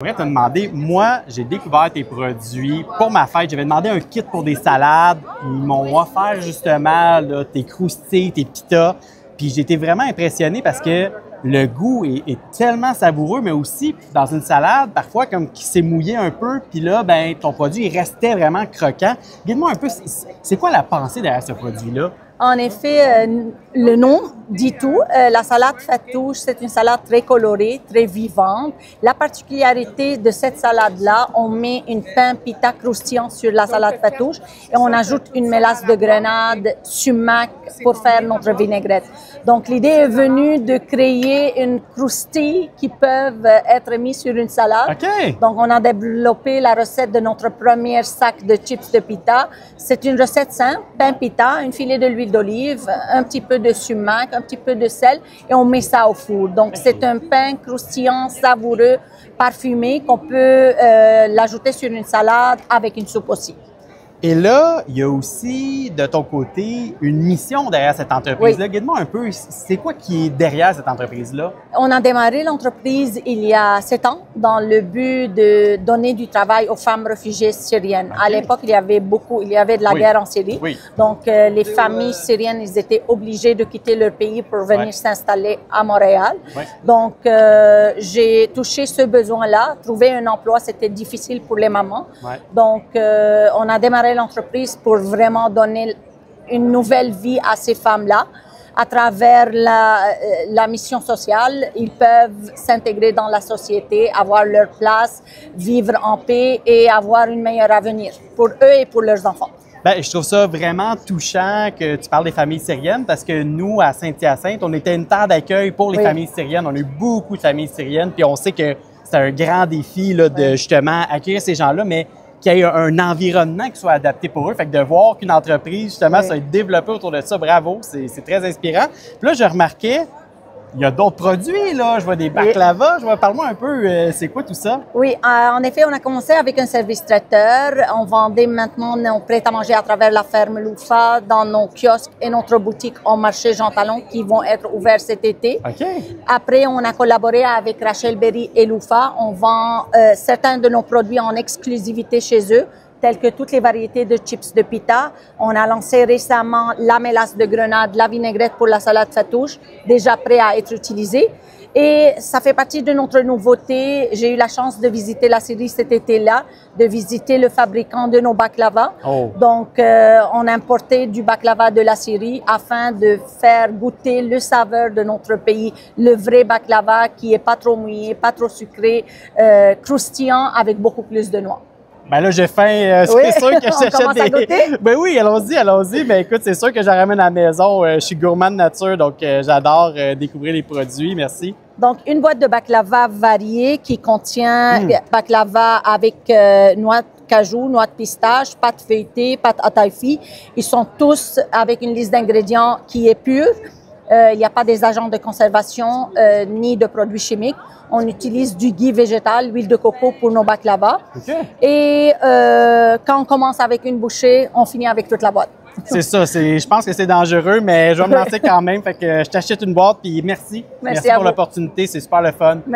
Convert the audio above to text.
Je voudrais te demander, moi, j'ai découvert tes produits pour ma fête. J'avais demandé un kit pour des salades. Ils m'ont offert justement là, tes croustilles, tes pitas. Puis j'ai été vraiment impressionné parce que le goût est tellement savoureux, mais aussi dans une salade, parfois comme qui s'est mouillé un peu. Puis là, ben ton produit il restait vraiment croquant. Dis-moi un peu, c'est quoi la pensée derrière ce produit-là? En effet, le nom dit tout. La salade Fatouche, c'est une salade très colorée, très vivante. La particularité de cette salade-là, on met une pain pita croustillant sur la salade Fatouche et on ajoute une mélasse de grenade, sumac pour faire notre vinaigrette. Donc, l'idée est venue de créer une croustille qui peuvent être mise sur une salade. Okay. Donc, on a développé la recette de notre premier sac de chips de pita. C'est une recette simple, pain pita, un filet de l'huile d'olive, un petit peu de sumac, un petit peu de sel et on met ça au four. Donc, c'est un pain croustillant, savoureux, parfumé qu'on peut l'ajouter sur une salade avec une soupe aussi. Et là, il y a aussi, de ton côté, une mission derrière cette entreprise-là. Oui. Guide-moi un peu, c'est quoi qui est derrière cette entreprise-là? On a démarré l'entreprise il y a 7 ans dans le but de donner du travail aux femmes réfugiées syriennes. Okay. À l'époque, il y avait de la guerre en Syrie. Oui. Donc, les familles syriennes, ils étaient obligées de quitter leur pays pour venir s'installer à Montréal. Oui. Donc, j'ai touché ce besoin-là. Trouver un emploi, c'était difficile pour les mamans. Oui. Donc, on a démarré l'entreprise pour vraiment donner une nouvelle vie à ces femmes-là. À travers la mission sociale, ils peuvent s'intégrer dans la société, avoir leur place, vivre en paix et avoir un meilleur avenir pour eux et pour leurs enfants. Bien, je trouve ça vraiment touchant que tu parles des familles syriennes parce que nous, à Saint-Hyacinthe, on était une terre d'accueil pour les familles syriennes. On a eu beaucoup de familles syriennes, puis on sait que c'est un grand défi là, de justement accueillir ces gens-là, mais qu'il y ait un environnement qui soit adapté pour eux. Fait que de voir qu'une entreprise, justement, ça a été développée autour de ça, bravo, c'est très inspirant. Puis là, je remarquais, il y a d'autres produits, là. Je vois des baklava. Parle-moi un peu, c'est quoi tout ça? Oui, en effet, on a commencé avec un service traiteur. On vendait maintenant nos prêts-à-manger à travers la ferme Loufa, dans nos kiosques et notre boutique au marché Jean Talon qui vont être ouverts cet été. Okay. Après, on a collaboré avec Rachel Berry et Loufa. On vend certains de nos produits en exclusivité chez eux, telles que toutes les variétés de chips de pita. On a lancé récemment la mélasse de grenade, la vinaigrette pour la salade Fatouche, déjà prêt à être utilisée. Et ça fait partie de notre nouveauté. J'ai eu la chance de visiter la Syrie cet été-là, de visiter le fabricant de nos baklava. Oh. Donc, on a importé du baklava de la Syrie afin de faire goûter le saveur de notre pays, le vrai baklava qui est pas trop mouillé, pas trop sucré, croustillant avec beaucoup plus de noix. Ben là, j'ai faim. C'est sûr que j'achète des... Ben oui, allons-y. Ben écoute, c'est sûr que je la ramène à la maison. Je suis gourmand de nature, donc j'adore découvrir les produits. Merci. Donc, une boîte de baklava variée qui contient baklava avec noix de cajou, noix de pistache, pâte feuilletée, pâte ataifi. Ils sont tous avec une liste d'ingrédients qui est pure. Il n'y a pas des agents de conservation ni de produits chimiques. On utilise du ghee végétal, l'huile de coco pour nos baklava. Okay. Et quand on commence avec une bouchée, on finit avec toute la boîte. C'est ça. Je pense que c'est dangereux, mais je vais me lancer quand même. Fait que je t'achète une boîte, puis merci. Merci pour l'opportunité. C'est super le fun. Merci.